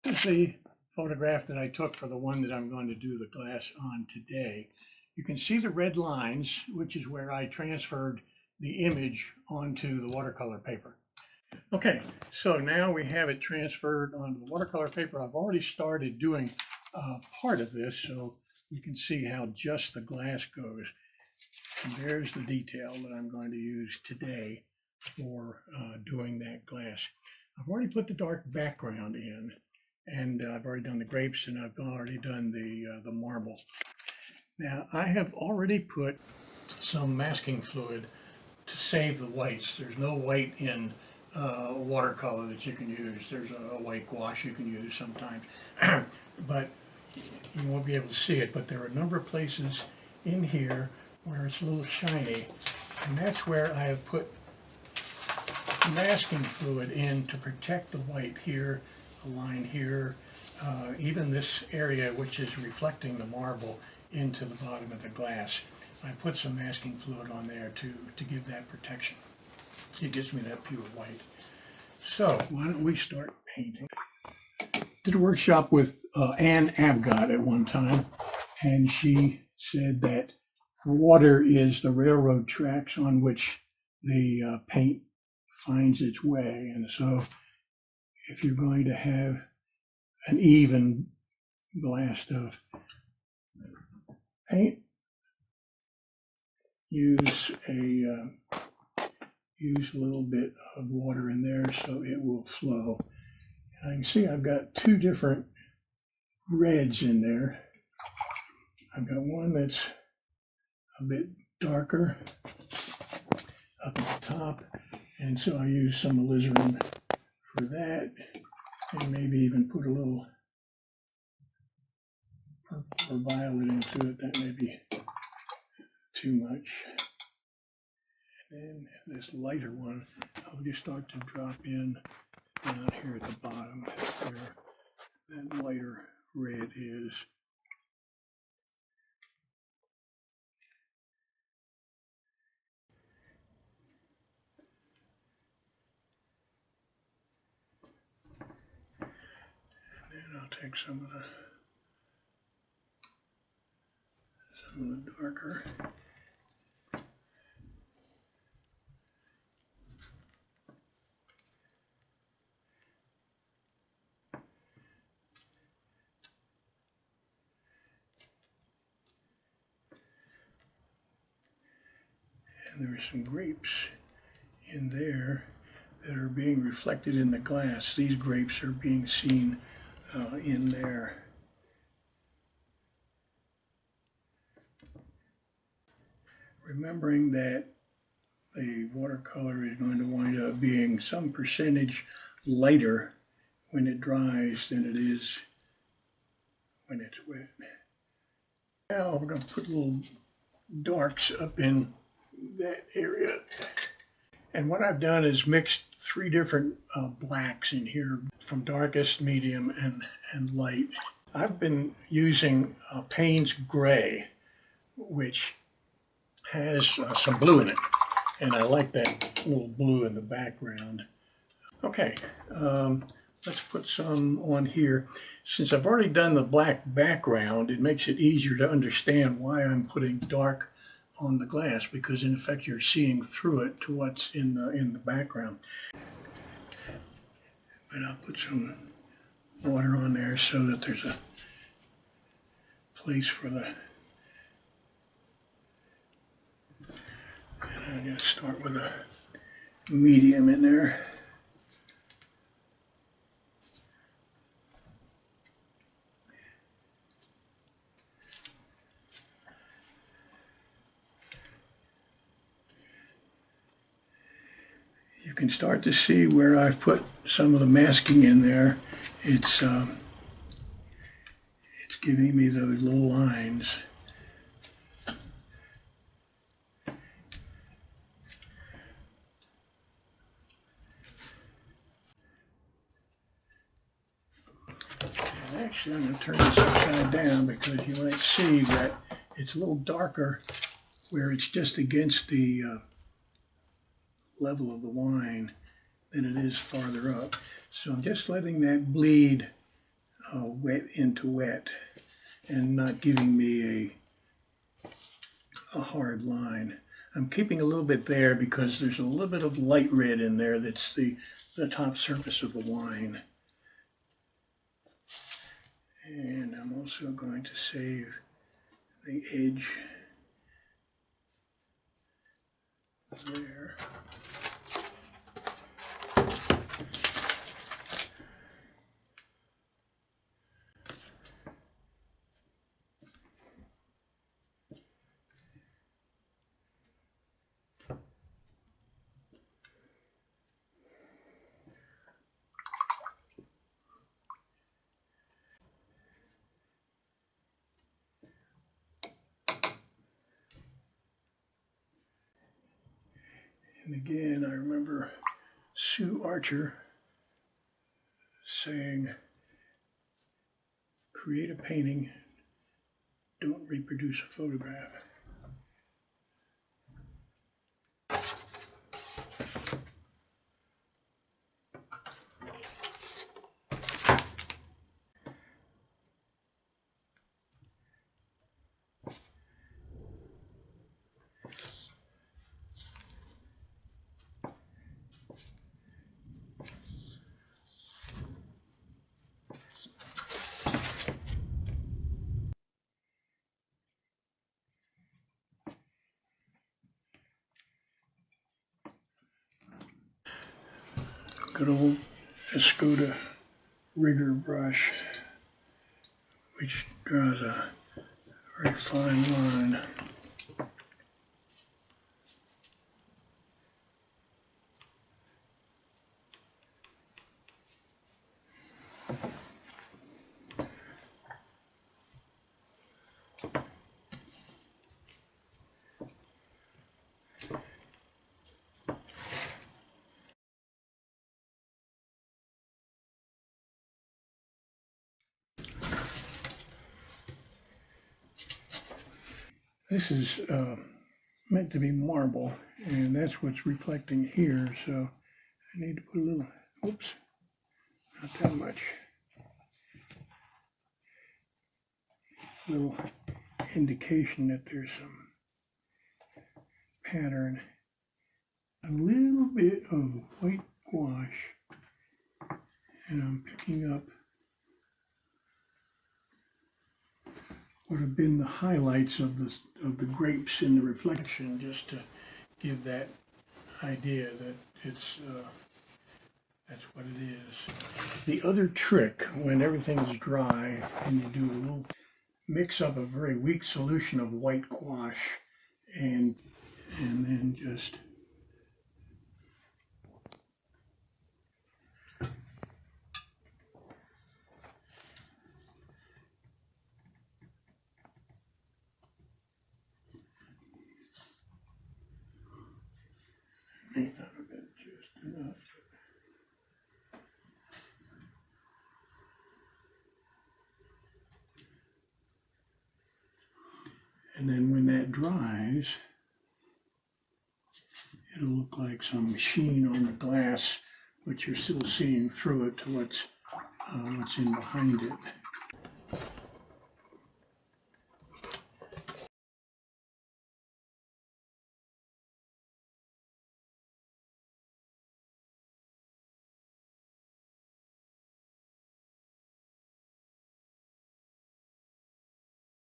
This is the photograph that I took for the one that I'm going to do the glass on today. You can see the red lines, which is where I transferred the image onto the watercolor paper. Okay, so now we have it transferred onto the watercolor paper. I've already started doing part of this, so you can see how just the glass goes. And there's the detail that I'm going to use today for doing that glass. I've already put the dark background in, and I've already done the grapes, and I've already done the marble. Now, I have already put some masking fluid to save the whites. There's no white in watercolor that you can use. There's a white gouache you can use sometimes, but you won't be able to see it. But there are a number of places in here where it's a little shiny, and that's where I have put masking fluid in to protect the white here, the line here, even this area which is reflecting the marble into the bottom of the glass. I put some masking fluid on there to give that protection. It gives me that pure white. So why don't we start painting? Did a workshop with Anne Abgott at one time, and she said that water is the railroad tracks on which the paint finds its way. And so if you're going to have an even blast of paint, use a little bit of water in there so it will flow. And I can see I've got two different reds in there. I've got one that's a bit darker up at the top, and so I use some alizarin for that, and maybe even put a little purple or violet into it. That may be too much. And then this lighter one, I'll just start to drop in down here at the bottom where that lighter red is. And then I'll take some of the darker. And there are some grapes in there that are being reflected in the glass. These grapes are being seen in there. Remembering that the watercolor is going to wind up being some percentage lighter when it dries than it is when it's wet. Now we're going to put little darks up in that area. And what I've done is mixed three different blacks in here, from darkest, medium, and light. I've been using Payne's Gray, which has some blue in it, and I like that little blue in the background. Okay, let's put some on here. Since I've already done the black background, it makes it easier to understand why I'm putting dark on the glass, because in effect you're seeing through it to what's in the background. But I'll put some water on there so that there's a place for the. And I'm going to start with a medium in there. You can start to see where I've put some of the masking in there. It's giving me those little lines. And actually, I'm going to turn this upside down because you might see that it's a little darker where it's just against the level of the wine than it is farther up. So I'm just letting that bleed wet into wet and not giving me a hard line. I'm keeping a little bit there because there's a little bit of light red in there that's the top surface of the wine. And I'm also going to save the edge there. And again, I remember Sue Archer saying, create a painting, don't reproduce a photograph. Good old Escoda rigger brush, which draws a very fine line. This is meant to be marble, and that's what's reflecting here, so I need to put a little, oops, not that much, little indication that there's some pattern. A little bit of white gouache, and I'm picking up what have been the highlights of the grapes in the reflection, just to give that idea that it's that's what it is. The other trick, when everything's dry and you do a little mix up a very weak solution of white gouache and then just may not have been just enough. And then when that dries, it'll look like some sheen on the glass, but you're still seeing through it to what's in behind it.